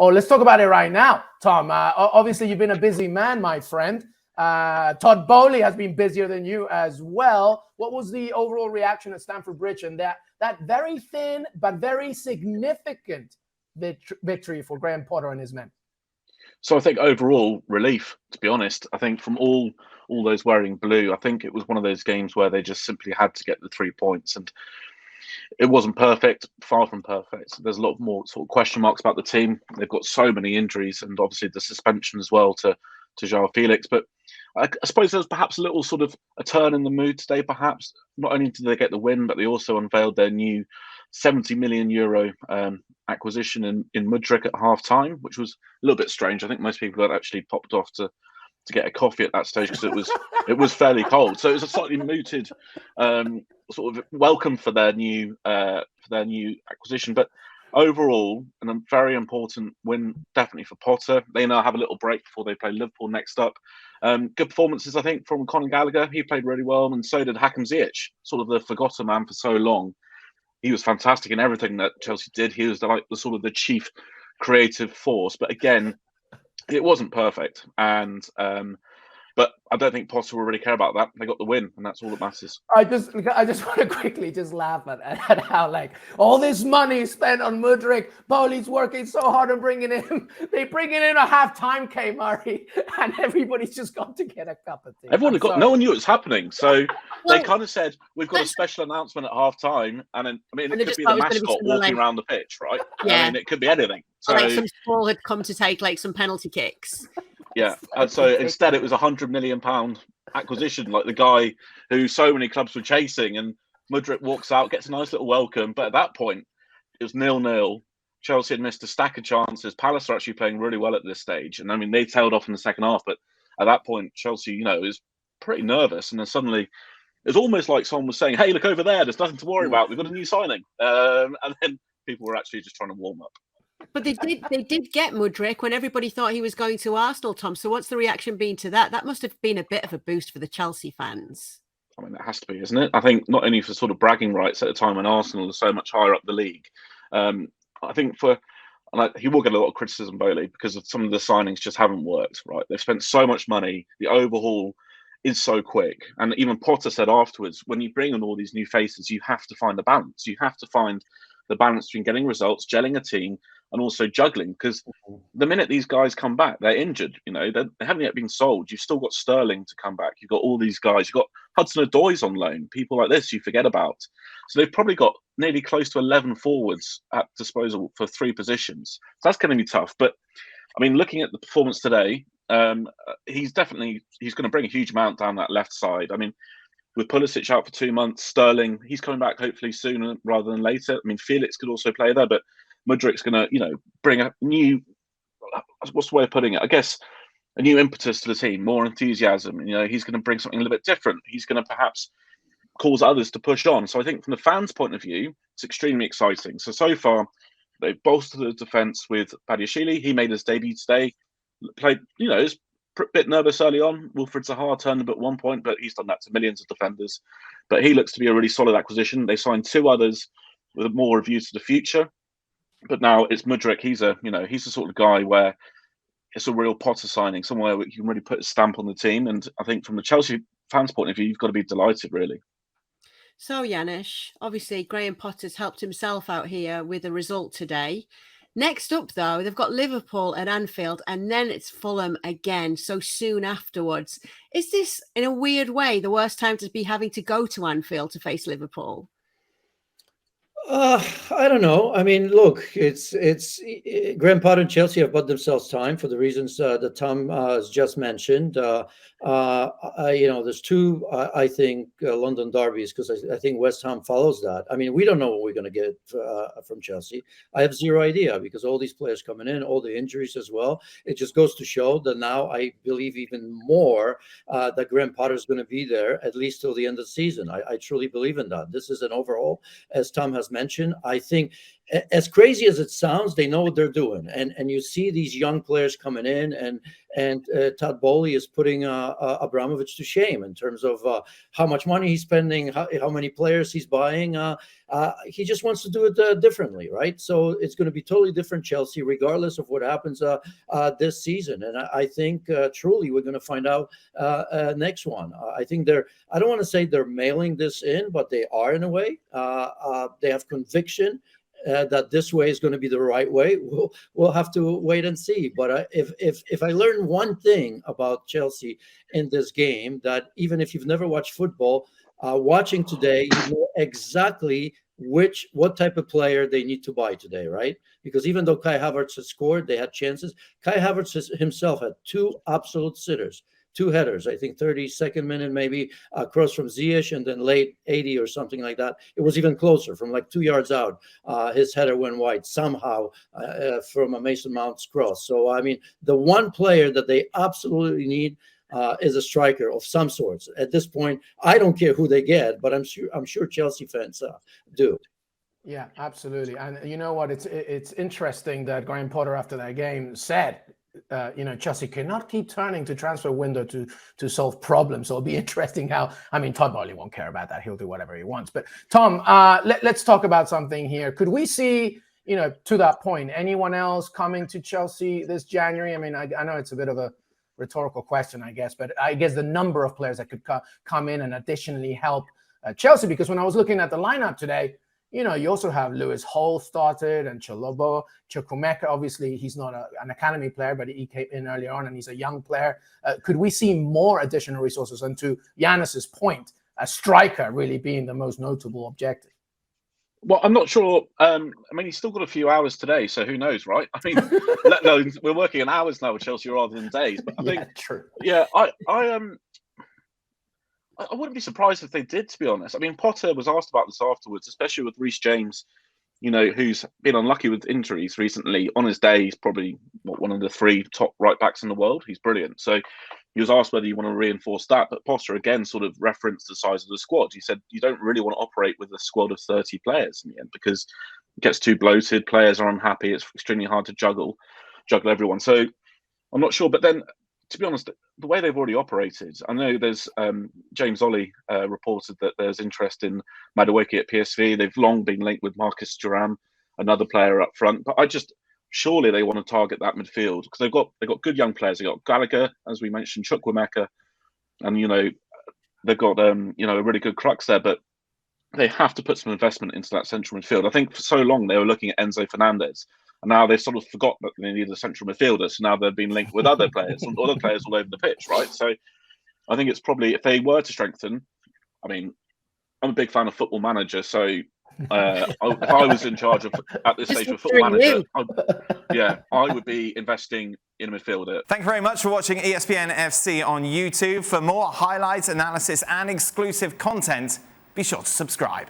Oh, let's talk about it right now, Tom. Obviously, you've been a busy man, my friend. Todd Bowley has been busier than you as well. What was the overall reaction at Stamford Bridge and that very thin but very significant victory for Graham Potter and his men? So I think overall relief, to be honest. I think from all those wearing blue, I think it was one of those games where they just simply had to get the 3 points, and it wasn't perfect, far from perfect. There's a lot more sort of question marks about the team. They've got so many injuries, and obviously the suspension as well to Joao Felix. But I suppose there's perhaps a little sort of a turn in the mood today. Perhaps not only did they get the win, but they also unveiled their new €70 million acquisition in Mudryk at half time, which was a little bit strange. I think most people had actually popped off to get a coffee at that stage because it was fairly cold. So it was a slightly mooted sort of welcome for their new acquisition. But overall, and a very important win definitely for Potter. They now have a little break before they play Liverpool next up. Good performances, I think, from Conor Gallagher. He played really well, and so did Hakim Ziyech, sort of the forgotten man for so long. He was fantastic in everything that Chelsea did. He was like the sort of the chief creative force. But again, it wasn't perfect. And but I don't think Potter will really care about that. They got the win, and that's all that matters. I just want to quickly just laugh at how like all this money spent on Mudryk. Bowley's working so hard on bringing him. They bring in a half-time K Murray, and everybody's just got to get a cup of tea. No one knew it was happening, so they kind of said we've got a special announcement at half-time, and then, I mean, it could be the mascot walking around the pitch, right? Yeah, I mean, it could be anything. So, like some ball had come to take like some penalty kicks. Yeah, and so instead it was £100 million acquisition, like the guy who so many clubs were chasing, and Mudryk walks out, gets a nice little welcome, but at that point it was 0-0. Chelsea had missed a stack of chances. Palace are actually playing really well at this stage, and I mean they tailed off in the second half, but at that point Chelsea, is pretty nervous, and then suddenly it's almost like someone was saying, "Hey, look over there. There's nothing to worry about. We've got a new signing," and then people were actually just trying to warm up. But they did get Mudryk when everybody thought he was going to Arsenal, Tom. So what's the reaction been to that? That must have been a bit of a boost for the Chelsea fans. I mean, it has to be, isn't it? I think not only for sort of bragging rights at the time when Arsenal are so much higher up the league. I think he will get a lot of criticism, Bowley, because of some of the signings just haven't worked, right? They've spent so much money. The overhaul is so quick. And even Potter said afterwards, when you bring in all these new faces, you have to find the balance. You have to find the balance between getting results, gelling a team, and also juggling, because the minute these guys come back, they're injured. They haven't yet been sold. You've still got Sterling to come back. You've got all these guys. You've got Hudson-Odoi's on loan. People like this you forget about. So they've probably got nearly close to 11 forwards at disposal for 3 positions. So that's going to be tough. But I mean, looking at the performance today, he's going to bring a huge amount down that left side. I mean, with Pulisic out for 2 months, Sterling, he's coming back hopefully sooner rather than later. I mean, Felix could also play there, but Mudryk's going to, bring a new, what's the way of putting it? I guess a new impetus to the team, more enthusiasm. He's going to bring something a little bit different. He's going to perhaps cause others to push on. So I think from the fans' point of view, it's extremely exciting. So far, they've bolstered the defence with Badiashile. He made his debut today. Played, was a bit nervous early on. Wilfried Zaha turned up at one point, but he's done that to millions of defenders. But he looks to be a really solid acquisition. They signed 2 others with more reviews to the future. But now it's Mudryk. He's the sort of guy where it's a real Potter signing, somewhere where you can really put a stamp on the team. And I think from the Chelsea fans' point of view, you've got to be delighted, really. So, Yanis, obviously Graham Potter's helped himself out here with a result today. Next up, though, they've got Liverpool at Anfield, and then it's Fulham again so soon afterwards. Is this, in a weird way, the worst time to be having to go to Anfield to face Liverpool? I don't know. I mean, look, it's Graham Potter and Chelsea have bought themselves time for the reasons that Tom has just mentioned. There's 2, I think, London derbies, because I think West Ham follows that. I mean, we don't know what we're going to get from Chelsea. I have zero idea, because all these players coming in, all the injuries as well. It just goes to show that now I believe even more that Graham Potter is going to be there at least till the end of the season. I truly believe in that. This is an overhaul, as Tom has mentioned. I think, as crazy as it sounds, they know what they're doing, and you see these young players coming in, And Todd Bowley is putting Abramovich to shame in terms of how much money he's spending, how many players he's buying. He just wants to do it differently, right? So it's going to be totally different Chelsea, regardless of what happens this season. And I think truly we're going to find out next one. I think I don't want to say they're mailing this in, but they are in a way. They have conviction that this way is going to be the right way. We'll have to wait and see. But if I learn one thing about Chelsea in this game, that even if you've never watched football, watching today, you know exactly what type of player they need to buy today, right? Because even though Kai Havertz has scored, they had chances. Kai Havertz himself had 2 absolute sitters. 2 headers, I think 32nd minute, maybe across from Ziyech, and then late 80 or something like that. It was even closer from like 2 yards out. His header went wide somehow from a Mason Mount's cross. So, I mean, the one player that they absolutely need is a striker of some sorts. At this point, I don't care who they get, but I'm sure Chelsea fans do. Yeah, absolutely. And you know what? It's interesting that Graham Potter after that game said, Chelsea cannot keep turning to transfer window to solve problems. So it'll be interesting how, I mean, Todd Bowley won't care about that. He'll do whatever he wants. But Tom, let's talk about something here. Could we see, to that point, anyone else coming to Chelsea this January? I mean, I know it's a bit of a rhetorical question, I guess, but I guess the number of players that could come in and additionally help Chelsea, because when I was looking at the lineup today, you also have Lewis Hall started and Chalobo, Chukwuemeka. Obviously, he's not an academy player, but he came in earlier on and he's a young player. Could we see more additional resources? And to Giannis's point, a striker really being the most notable objective. Well, I'm not sure. I mean, he's still got a few hours today, so who knows, right? I mean, let alone we're working in hours now with Chelsea rather than days. But I think, true. Yeah, I wouldn't be surprised if they did, to be honest. I mean, Potter was asked about this afterwards, especially with Reece James, who's been unlucky with injuries recently. On his day, he's probably one of the 3 top right backs in the world. He's brilliant. So he was asked whether you want to reinforce that. But Potter, again, sort of referenced the size of the squad. He said, you don't really want to operate with a squad of 30 players in the end because it gets too bloated. Players are unhappy. It's extremely hard to juggle everyone. So I'm not sure. But then, to be honest, the way they've already operated, I know there's James Ollie reported that there's interest in Madueke at PSV. They've long been linked with Marcus Thuram, another player up front. But surely they want to target that midfield because they've got good young players. They've got Gallagher, as we mentioned, Chukwuemeka, and they've got a really good crux there. But they have to put some investment into that central midfield. I think for so long they were looking at Enzo Fernandez. And now they've sort of forgot that they need a central midfielder. So now they've been linked with other players all over the pitch, right? So I think it's probably, if they were to strengthen, I mean, I'm a big fan of Football Manager. So if I was in charge of, at this stage of Football Manager, I would be investing in a midfielder. Thank you very much for watching ESPN FC on YouTube. For more highlights, analysis, and exclusive content, be sure to subscribe.